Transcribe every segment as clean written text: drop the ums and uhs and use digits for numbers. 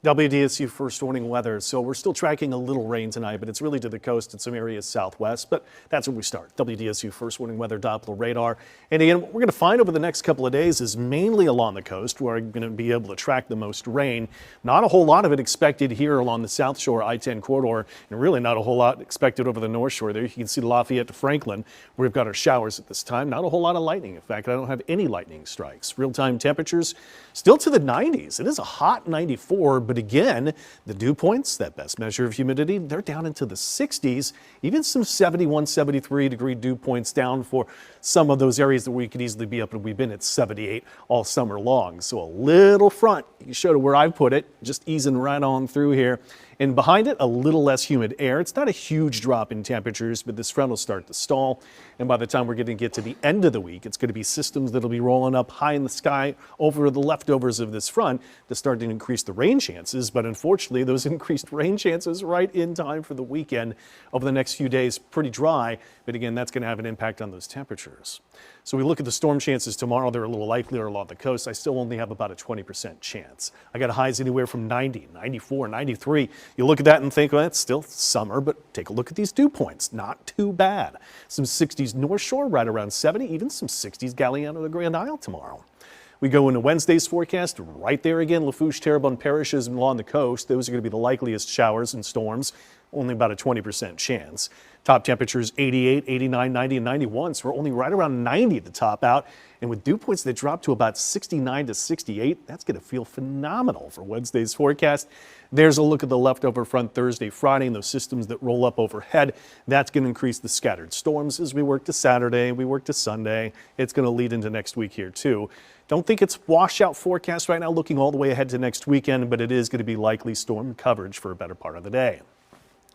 WDSU first warning weather. So we're still tracking a little rain tonight, but it's really to the coast and some areas southwest. But that's where we start. WDSU first warning weather Doppler radar. And again, what we're going to find over the next couple of days is mainly along the coast where we're going to be able to track the most rain. Not a whole lot of it expected here along the South Shore I-10 corridor, and really not a whole lot expected over the North Shore. There you can see Lafayette to Franklin, where we've got our showers at this time. Not a whole lot of lightning. In fact, I don't have any lightning strikes. Real-time temperatures still to the 90s. It is a hot 94. But again, the dew points, that best measure of humidity, they're down into the 60s, even some 71, 73 degree dew points down for some of those areas that we could easily be up, and we've been at 78 all summer long. So a little front, you show to where I put it, just easing right on through here. And behind it, a little less humid air. It's not a huge drop in temperatures, but this front will start to stall. And by the time we're going to get to the end of the week, it's going to be systems that'll be rolling up high in the sky over the leftovers of this front to start to increase the rain chances. But unfortunately, those increased rain chances right in time for the weekend over the next few days, pretty dry. But again, that's going to have an impact on those temperatures. So we look at the storm chances tomorrow. They're a little likelier along the coast. I still only have about a 20% chance. I got highs anywhere from 90, 94, 93. You look at that and think, well, it's still summer, but take a look at these dew points. Not too bad. Some 60s North Shore, right around 70, even some 60s Galliano to Grand Isle tomorrow. We go into Wednesday's forecast, right there again, Lafourche, Terrebonne parishes along the coast. Those are going to be the likeliest showers and storms, only about a 20% chance. Top temperatures 88, 89, 90, and 91, so we're only right around 90 to top out. And with dew points that drop to about 69 to 68, that's going to feel phenomenal for Wednesday's forecast. There's a look at the leftover front Thursday, Friday, and those systems that roll up overhead. That's going to increase the scattered storms as we work to Saturday, we work to Sunday. It's going to lead into next week here too. Don't think it's washout forecast right now, looking all the way ahead to next weekend, but it is going to be likely storm coverage for a better part of the day.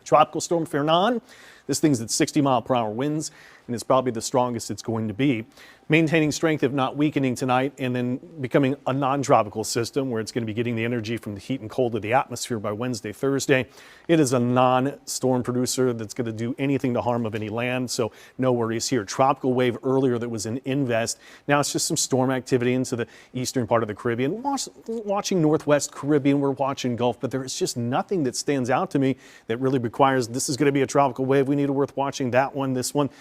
Tropical storm Fernan. This thing's at 60-mile-per-hour winds, and it's probably the strongest it's going to be. Maintaining strength, if not weakening tonight, and then becoming a non-tropical system where it's going to be getting the energy from the heat and cold of the atmosphere by Wednesday, Thursday. It is a non-storm producer that's going to do anything to harm of any land, so no worries here. Tropical wave earlier that was in Invest. Now it's just some storm activity into the eastern part of the Caribbean. Watching Northwest Caribbean, we're watching Gulf, but there is just nothing that stands out to me that really requires this is going to be a tropical wave. We need to worth watching that one, this one.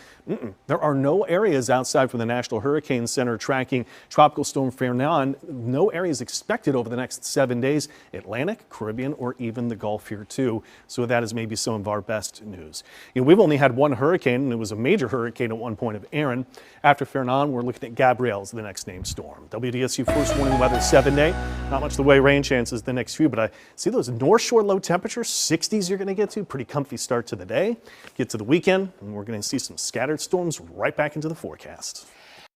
There are no areas outside from the National Hurricane Center tracking Tropical Storm Fernan. No areas expected over the next 7 days. Atlantic, Caribbean, or even the Gulf here too. So that is maybe some of our best news. We've only had one hurricane, and it was a major hurricane at one point of Aaron. After Fernan, we're looking at Gabrielle as the next named storm. WDSU first warning weather 7-day. Not much the way rain chances the next few, but I see those North Shore low temperatures, 60s you're going to get to. Pretty comfy start to the day. Get to the weekend, and we're going to see some scattered storms right back into the forecast.